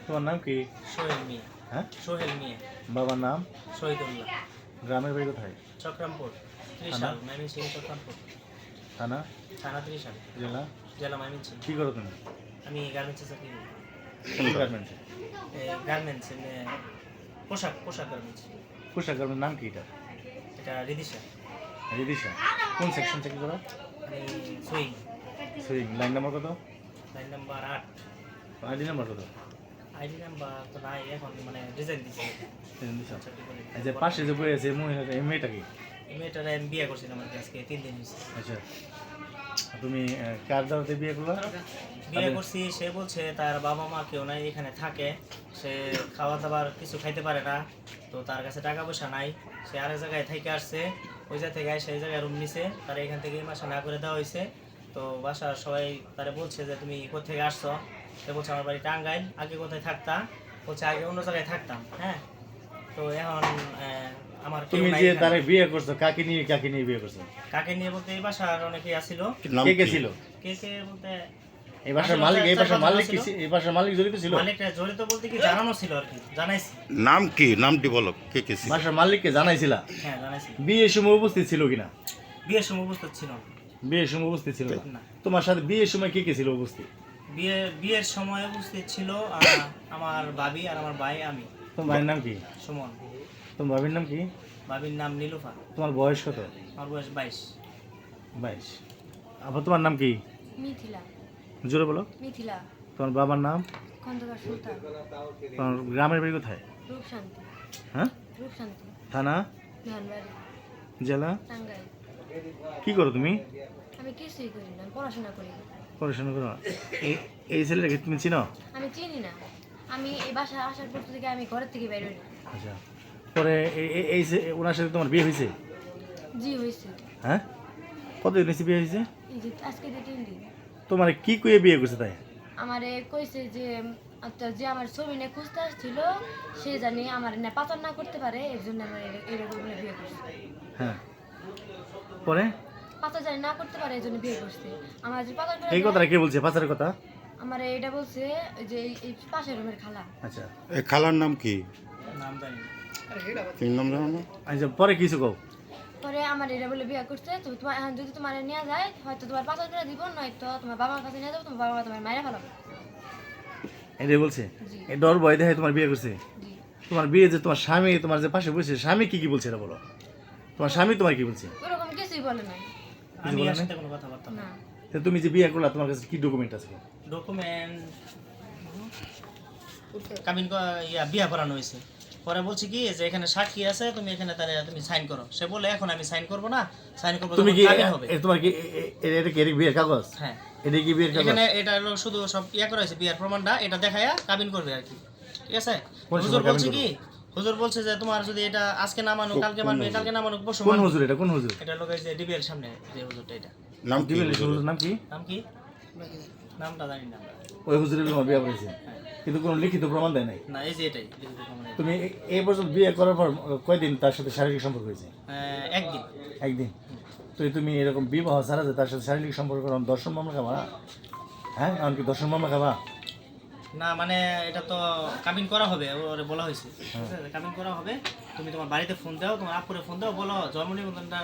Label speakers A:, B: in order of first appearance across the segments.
A: তোমার নাম কি?
B: সোহেল মিয়া।
A: হ্যাঁ,
B: সোহেল মিয়া।
A: বাবার নাম?
B: শহীদুল্লাহ।
A: গ্রামের বাড়ি কোথায়?
B: চক্রামপুর, ত্রিশাল, ময়মনসিংহ চক্রামপুর।
A: থানা?
B: থানা ত্রিশাল,
A: জেলা?
B: জেলা ময়মনসিংহ।
A: কি করো তুমি?
B: আমি গার্মেন্টসে চাকরি করি।
A: কোন গার্মেন্টসে?
B: গার্মেন্টস পোশাক পোশাক গার্মেন্টস।
A: পোশাক গার্মেন্টের নাম কি এটা?
B: এটা রিদিশা।
A: রিদিশা। কোন সেকশন থেকে করো?
B: আমি সুইং।
A: সুইং। লাইন নাম্বার কত?
B: Line number 8।
A: আইডি নাম্বার কত?
B: আইডি নাম্বার তো নাই, এখন মানে ডিজাইন দিছে।
A: এই যে পাশে যে বই আছে এই মেয়েটা কি?
B: এই মেয়েটারে আমি বিয়ে করছিলাম আজকে 3 দিন হয়েছে।
A: আচ্ছা, তুমি কার দাওয়াতে বিয়ে করলা?
B: বিয়ে করছি, সে বলছে তার বাবা মা কেউ নাই, এখানে থাকে, সে খাওয়া দাবার কিছু খাইতে পারে না, তো তার কাছে টাকা পয়সা নাই, সে আরেক জায়গায় থেকে আসছে, ওই জায়গা থেকে সেই জায়গায় রুম নিছে, তার এখান থেকে মাসা না করে দেওয়া হয়েছে। তো বাসার সবাই তারা বলছে যে তুমি কোথেকে আসছো, সে বলছে আমার বাড়ি টাঙ্গাইল, আগে কোথায় থাকতাম, বলছে আগে অন্য জায়গায় থাকতাম। হ্যাঁ, তো এখন আমার কেউ
A: তুমি
B: নাই
A: যে
B: এখানে।
A: তারে বিয়ে করছো কাকে নিয়ে বিয়ে করছো?
B: কাকে নিয়ে বলতে এই বাসার অনেকেই আসছিল।
A: কে কে ছিল?
B: কে কে বলতে
A: এই বাসার মালিক, এই বাসার মালিক কি এই বাসার মালিক জড়িত ছিল?
B: মালিকটা জড়িত বলতে কি জানানো ছিল আর কি, জানাইছি।
C: নাম কি? নামটি বলো, কে কে ছিল?
A: বাসার মালিককে জানাইছিলা?
B: হ্যাঁ জানাইছি।
A: বিয়ের সময় উপস্থিত ছিল কিনা?
B: বিয়ের সময় উপস্থিত ছিল না।
A: বিয়ের সময় উপস্থিত ছিল না।
B: না।
A: তোমার সাথে বিয়ের সময় কে কে ছিল উপস্থিত?
B: বিয়ের সময় উপস্থিত ছিল আমার ভাবি আর আমার ভাই, আমি।
A: তোমার ভাইয়ের নাম কি?
B: সুমন।
A: তোমার ভাবির নাম কি?
B: ভাবির নাম নীলুফা।
A: তোমার বয়স কত?
B: আমার বয়স 22।
A: 22। আবার তোমার নাম কি?
D: মিথিলা।
A: জোরে বলো।
D: মিথিলা।
A: তোমার বাবার নাম?
D: খন্দকার সুলতান।
A: তোমার গ্রামের বাড়ি কোথায়?
D: রূপশান্তি।
A: হ্যাঁ,
D: রূপশান্তি।
A: থানা?
D: ধানবাড়ি।
A: জেলা?
D: টাঙ্গাইল।
A: কি করো তুমি?
D: আমি কিছুই করি না, পড়াশোনা করি।
A: পড়াশোনা করো? এই ছেলেটাকে তুমি চিনো?
D: আমি চিনি না, আমি এই বাসায় আসার পর থেকে আমি ঘরের থেকে বের হই না।
A: আচ্ছা, পরে ওনার সাথে তোমার বিয়ে হয়েছে?
D: জি হয়েছে।
A: হ্যাঁ, কতদিন হয়েছে বিয়ে হয়েছে?
D: এই যে আজকে যে 3 দিন।
A: তোমার কি কইয়ে বিয়ে করছে তাই?
D: আমারে কইছে যে আচ্ছা, যে আমার ছবি নিয়ে খুঁজতে আসছিল সে জানি আমার না পাচার না করতে পারে, এর জন্য আমার এরকম বিয়ে করছে।
A: হ্যাঁ, পরে
D: পাচার জানি না করতে পারে, এই জন্য বিয়ে করছে। আমার যে পাচার করে
A: এই কথাটা কে বলছে? পাচারের কথা?
D: আমার এটা বলছে যে এই পাশের রুমের খালা।
A: আচ্ছা,
C: এই খালার নাম কি?
B: নাম জানি না।
C: তিন নাম জানো না?
A: আচ্ছা, পরে কিছু কও?
D: পরে আমার এটা বলে বিয়ে করছে, তো তোমার এখন যদি তোমার নিয়ে যায় হয়তো তোমার পাচার করে দিব, নয়তো তোমার বাবার কাছে নিয়ে যাবো, তোমার বাবা তোমার মায়েরা ফেলাবো।
A: এটাই বলছে?
D: জি।
A: এই ডর ভয় দেখে তোমার বিয়ে করছে?
D: জি।
A: তোমার বিয়ে যে তোমার স্বামী তোমার যে পাশে বসে, স্বামী কি কি বলছে এটা বলো? তোমার স্বামী তোমার কি বলছে?
D: ওরকম কিছুই বলে নাই।
B: আমি
A: বলে
B: এর
A: নাই?
B: সাথে কোনো কথাবার্তা না।
D: না।
A: তো তুমি যে বিয়ে করলা তোমার কাছে কি ডকুমেন্ট আছে?
B: ডকুমেন্ট বিয়া করানো হয়েছে। পরে বলছি কি যে এখানে সাক্ষী আছে, তুমি এখানে তাহলে তুমি সাইন করো। সে বলে এখন আমি সাইন করব না, সাইন করব
A: তুমি
B: যখন
A: কি
B: কাবিন হবে।
A: তোমার কি এটা কি বিয়ের কাগজ?
B: হ্যাঁ,
A: এটা কি বিয়ের কাগজ?
B: এখানে এটা হলো শুধু সব করা হয়েছে, বিয়ার প্রমাণটা এটা দেখায়া কাবিন করবে আর কি। ঠিক আছে?
A: কোন সময়
B: হুজুর
A: কাবিন
B: বলছে
A: করবে?
B: কি, হুজুর বলছে যে তোমার যদি এটা আজকে না মানো কালকে মানবে, কালকে না মানো পরশু
A: কোন
B: মানবে।
A: হুজুর এটা? কোন হুজুর?
B: এটা লোক এই যে ডিবিএল সামনে যে হুজুরটা, এটা
C: নাম কি?
A: দিবেন হুজুরের নাম কি?
B: নাম কি? নামটা জানি না।
A: ওই হুজুরের তোমার বিয়ে করেছে, কিন্তু কোনো লিখিত প্রমাণ দেয় নাই।
B: না, এই যে এটাই লিখিত প্রমাণ।
A: তুমি এই বছর বিয়ে করার পর কয়দিন তার সাথে শারীরিক সম্পর্ক হয়েছে?
B: একদিন।
A: একদিন। তো তুমি এরকম বিবাহ ছাড়া যে তার সাথে শারীরিক সম্পর্ক করো, দর্শন মামলা খাবা? হ্যাঁ, এমনকি দর্শন মামলা খাবা?
B: না মানে এটা তো কাবিন করা হবে, ওরে বলা হয়েছে। ঠিক আছে? কাবিন করা হবে, তুমি তোমার বাড়িতে ফোন দাও, তোমার আপুরে ফোন দাও, বলো জন্ম নিবন্ধনটা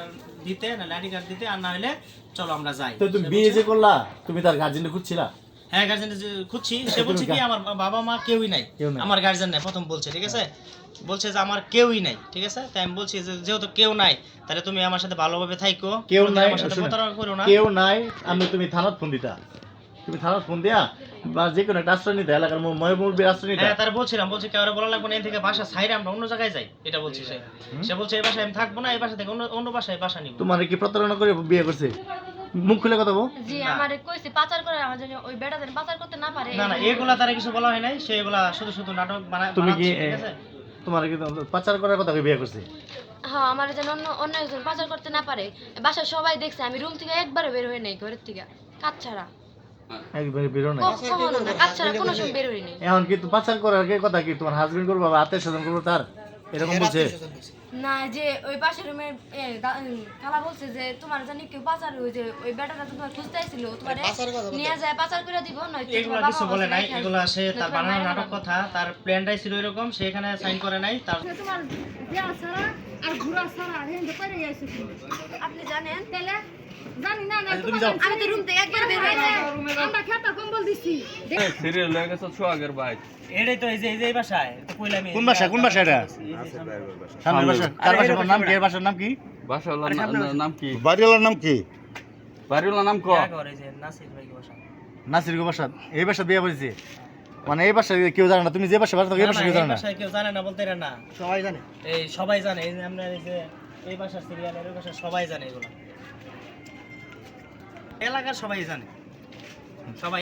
B: দিতে, না আইডি কার্ড দিতে, আর না হলে চলো আমরা যাই।
A: তো তুমি বিয়ে যে করলা তুমি তার গার্জেনকে খুঁজছিলা?
B: হ্যাঁ, গার্জেন খুঁজছি। সে বলছে কি আমার বাবা মা কেউই নাই,
A: কেউ নাই।
B: আমার গার্জেন নাই, প্রথম বলছে। ঠিক আছে? বলছে যে আমার কেউই নাই। ঠিক আছে? তাই আমি বলছি যে যেহেতু কেউ নাই, তাহলে তুমি আমার সাথে ভালোভাবে থাইকো,
A: কেউ
B: কোনোদিন
A: নাই,
B: আমার সাথে
A: শুনে,
B: প্রতারণা করো না।
A: কেউ নাই, তুমি থানাত ফোন দিতা। তুমি থানাত ফোন দিয়া বা যে কোনো একটা আশ্রয় নিতে, এলাকার ময়মুরবির আশ্রয় নিতে।
B: হ্যাঁ, তারা বলছিলাম, বলছে কেউ বলা লাগবে না, এর থেকে বাসা ছাইরে আমরা অন্য জায়গায় যাই, এটা বলছে সে। সে বলছে এই বাসায় আমি থাকবো না, এই বাসা থেকে অন্য বাসায় বাসা নিব।
A: তোমার কি প্রতারণা করে বিয়ে করছে? মুখ খুলে কথা বল।
D: জি, আমারে কইছে পাচার করে, আমার জন্য ওই বেটা যেন পাচার করতে না পারে।
B: না না, এগুলা তারা কিছু বলা হয় নাই, সে এগুলা শুধু শুধু নাটক বানায়।
A: তুমি কি
B: ঠিক আছে?
A: তোমার কি পাচার করার কথা বিয়ে করছে?
D: হ্যাঁ, আমার যেন অন্য একজন পাচার করতে না পারে। বাসায় সবাই দেখছে আমি রুম থেকে একবারও বের হই নাই, ঘরের থেকে কাজ ছাড়া।
A: একবারে বেরো নাই?
D: কখনো না, কাজ ছাড়া কোনো সময় বের হই নাই।
A: এখন কি তো পাচার করার কথা কি তোমার হাজবেন্ড করবো বা আত্মীয় স্বজন করবো তার এরকম বলছে?
D: না যে ওই পাশের রুমে খালা বলছে যে তোমার জানি কেউ পাচার ওই যে ওই বেটাটা তো তোমার খুঁজতে আসছিল তোমার নিয়ে যায় পাচার করে দিব নয়তো
B: এগুলো কিছু বলে নাই, এগুলো সে তার বানানো নাটক কথা, তার প্ল্যানটাই ছিল এরকম, সে এখানে সাইন করে নাই। তার
E: তোমার দেয়া ছাড়া আর ঘোরা ছাড়া হেন্দে করে যাইছে
D: আপনি জানেন
E: তাহলে জানি না না
A: তুমি যাও।
D: আমি তো রুম থেকে একবার বের হই নাই।
E: আমরা খেতা কম্বল দিছি
F: সিরিয়াল হয়ে গেছে সোহাগের বাইক।
B: এটাই তো এই যে এই বাসায় তো কইলাম
A: কোন বাসা এটা সামনের বাসা কার বাসার নাম কি এর বাসার নাম কি
F: বাসাওয়ালার নাম কি?
C: বাড়িওয়ালার নাম কি?
F: বাড়িওয়ালার নাম ক?
B: করে যে নাসির ভাই বাসা।
A: নাসির গো বাসা এই বাসা বিয়ে করেছে মানে এই বাসা কেউ জানে না তুমি যে বাসা বাসা এই বাসা কেউ জানে না
B: বাসায় কেউ জানে না বলতে এরা না, সবাই জানে। এই সবাই জানে, এই যে আমরা এই যে এই বাসার সিরিয়াল এর বাসা সবাই জানে, এগুলো এলাকার সবাই জানে, সবাই